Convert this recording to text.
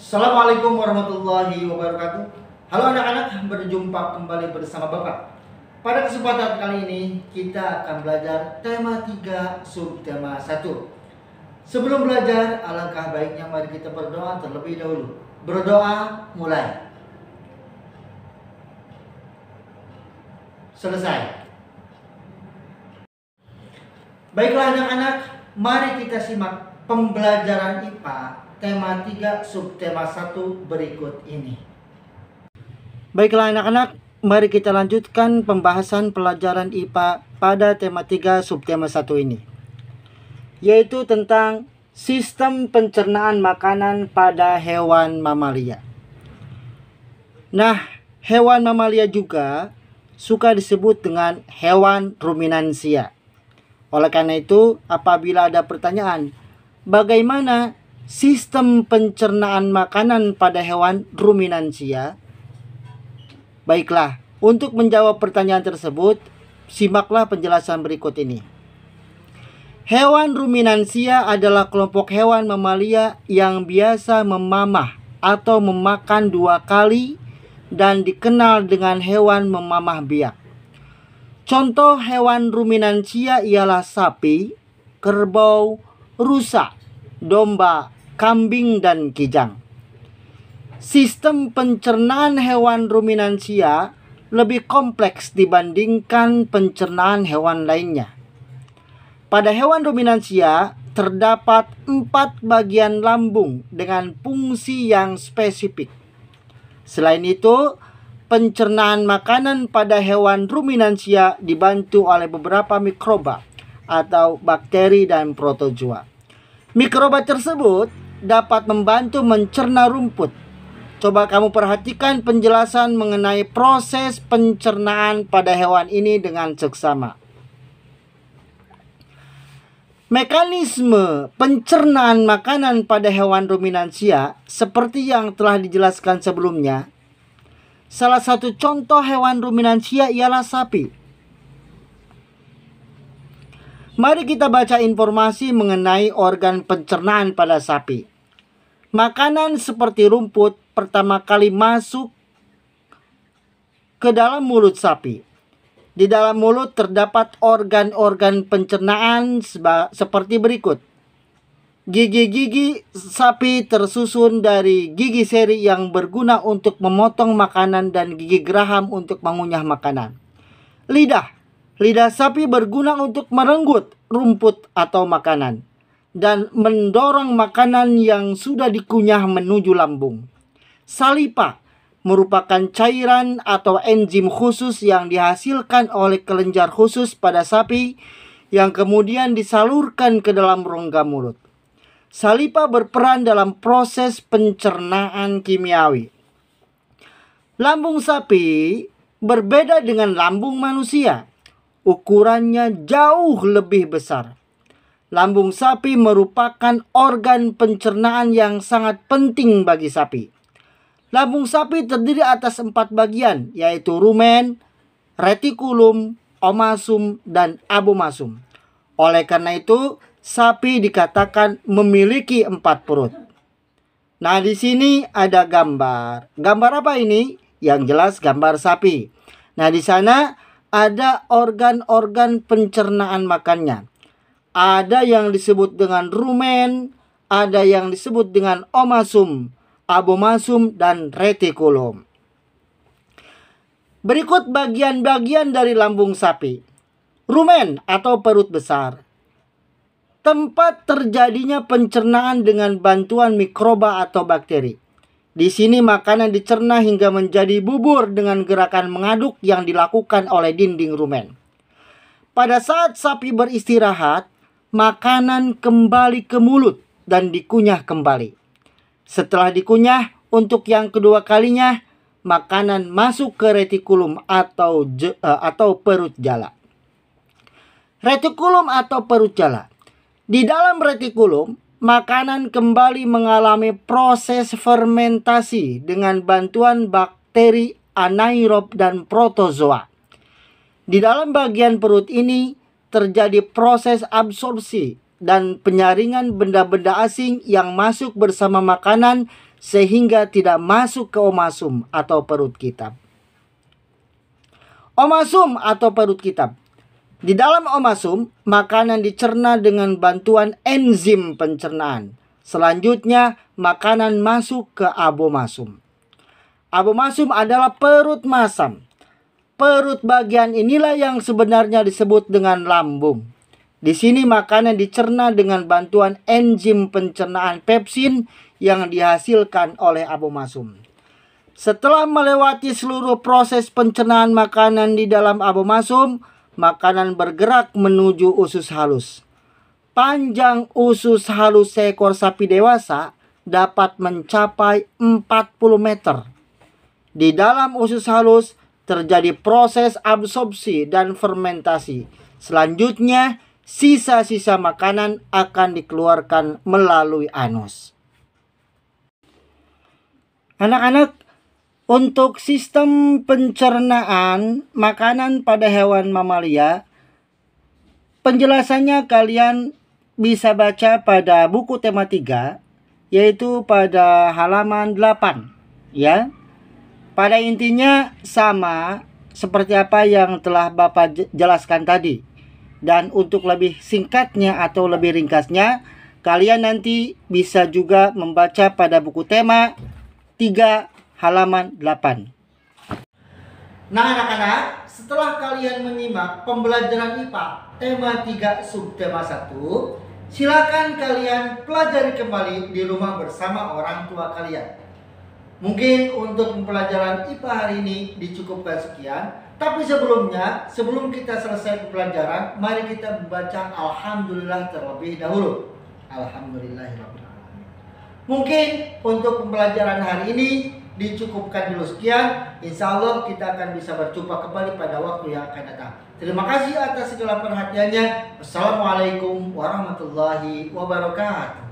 Assalamualaikum warahmatullahi wabarakatuh. Halo anak-anak, berjumpa kembali bersama Bapak. Pada kesempatan kali ini kita akan belajar tema 3 subtema 1. Sebelum belajar, alangkah baiknya mari kita berdoa terlebih dahulu. Berdoa mulai. Selesai. Baiklah anak-anak, mari kita simak pembelajaran IPA tema 3 subtema 1 berikut ini. Baiklah anak-anak, mari kita lanjutkan pembahasan pelajaran IPA pada tema 3 subtema 1 ini, yaitu tentang sistem pencernaan makanan pada hewan mamalia. Nah, hewan mamalia juga suka disebut dengan hewan ruminansia. Oleh karena itu, apabila ada pertanyaan, bagaimana sistem pencernaan makanan pada hewan ruminansia? Baiklah, untuk menjawab pertanyaan tersebut, simaklah penjelasan berikut ini. Hewan ruminansia adalah kelompok hewan mamalia yang biasa memamah atau memakan 2 kali dan dikenal dengan hewan memamah biak. Contoh hewan ruminansia ialah sapi, kerbau, rusa, domba, kambing, dan kijang. Sistem pencernaan hewan ruminansia lebih kompleks dibandingkan pencernaan hewan lainnya. Pada hewan ruminansia terdapat 4 bagian lambung dengan fungsi yang spesifik. Selain itu, pencernaan makanan pada hewan ruminansia dibantu oleh beberapa mikroba atau bakteri dan protozoa. Mikroba tersebut dapat membantu mencerna rumput. Coba kamu perhatikan penjelasan mengenai proses pencernaan pada hewan ini dengan seksama. Mekanisme pencernaan makanan pada hewan ruminansia seperti yang telah dijelaskan sebelumnya. Salah satu contoh hewan ruminansia ialah sapi. Mari kita baca informasi mengenai organ pencernaan pada sapi. Makanan seperti rumput pertama kali masuk ke dalam mulut sapi. Di dalam mulut terdapat organ-organ pencernaan seperti berikut. Gigi-gigi sapi tersusun dari gigi seri yang berguna untuk memotong makanan dan gigi geraham untuk mengunyah makanan. Lidah sapi berguna untuk merenggut rumput atau makanan dan mendorong makanan yang sudah dikunyah menuju lambung. Salipa merupakan cairan atau enzim khusus yang dihasilkan oleh kelenjar khusus pada sapi yang kemudian disalurkan ke dalam rongga mulut. Salipa berperan dalam proses pencernaan kimiawi. Lambung sapi berbeda dengan lambung manusia. Ukurannya jauh lebih besar. Lambung sapi merupakan organ pencernaan yang sangat penting bagi sapi. Lambung sapi terdiri atas 4 bagian, yaitu rumen, retikulum, omasum, dan abomasum. Oleh karena itu, sapi dikatakan memiliki 4 perut. Nah, di sini ada gambar. Gambar apa ini? Yang jelas gambar sapi. Nah, di sana ada organ-organ pencernaan makannya. Ada yang disebut dengan rumen, ada yang disebut dengan omasum, abomasum, dan retikulum. Berikut bagian-bagian dari lambung sapi. Rumen atau perut besar. Tempat terjadinya pencernaan dengan bantuan mikroba atau bakteri. Di sini makanan dicerna hingga menjadi bubur dengan gerakan mengaduk yang dilakukan oleh dinding rumen. Pada saat sapi beristirahat, makanan kembali ke mulut dan dikunyah kembali. Setelah dikunyah untuk yang kedua kalinya, makanan masuk ke retikulum atau perut jala. Retikulum atau perut jala. Di dalam retikulum, makanan kembali mengalami proses fermentasi dengan bantuan bakteri anaerob dan protozoa. Di dalam bagian perut ini terjadi proses absorpsi dan penyaringan benda-benda asing yang masuk bersama makanan sehingga tidak masuk ke omasum atau perut kita. Omasum atau perut kita. Di dalam omasum, makanan dicerna dengan bantuan enzim pencernaan. Selanjutnya, makanan masuk ke abomasum. Abomasum adalah perut masam. Perut bagian inilah yang sebenarnya disebut dengan lambung. Di sini makanan dicerna dengan bantuan enzim pencernaan pepsin yang dihasilkan oleh abomasum. Setelah melewati seluruh proses pencernaan makanan di dalam abomasum, makanan bergerak menuju usus halus. Panjang usus halus seekor sapi dewasa dapat mencapai 40 meter. Di dalam usus halus terjadi proses absorpsi dan fermentasi. Selanjutnya, sisa-sisa makanan akan dikeluarkan melalui anus. Anak-anak, untuk sistem pencernaan makanan pada hewan mamalia, penjelasannya kalian bisa baca pada buku tema 3, yaitu pada halaman 8, ya. Pada intinya sama seperti apa yang telah Bapak jelaskan tadi. Dan untuk lebih singkatnya atau lebih ringkasnya, kalian nanti bisa juga membaca pada buku tema 3 halaman 8. Nah anak-anak, setelah kalian menyimak pembelajaran IPA tema 3 subtema 1, silakan kalian pelajari kembali di rumah bersama orang tua kalian. Mungkin untuk pembelajaran IPA hari ini dicukupkan sekian. Tapi sebelumnya, sebelum kita selesai pembelajaran, mari kita membaca Alhamdulillah terlebih dahulu. Alhamdulillahirrahmanirrahim. Mungkin untuk pembelajaran hari ini dicukupkan dulu sekian. Insya Allah kita akan bisa berjumpa kembali pada waktu yang akan datang. Terima kasih atas segala perhatiannya. Wassalamualaikum warahmatullahi wabarakatuh.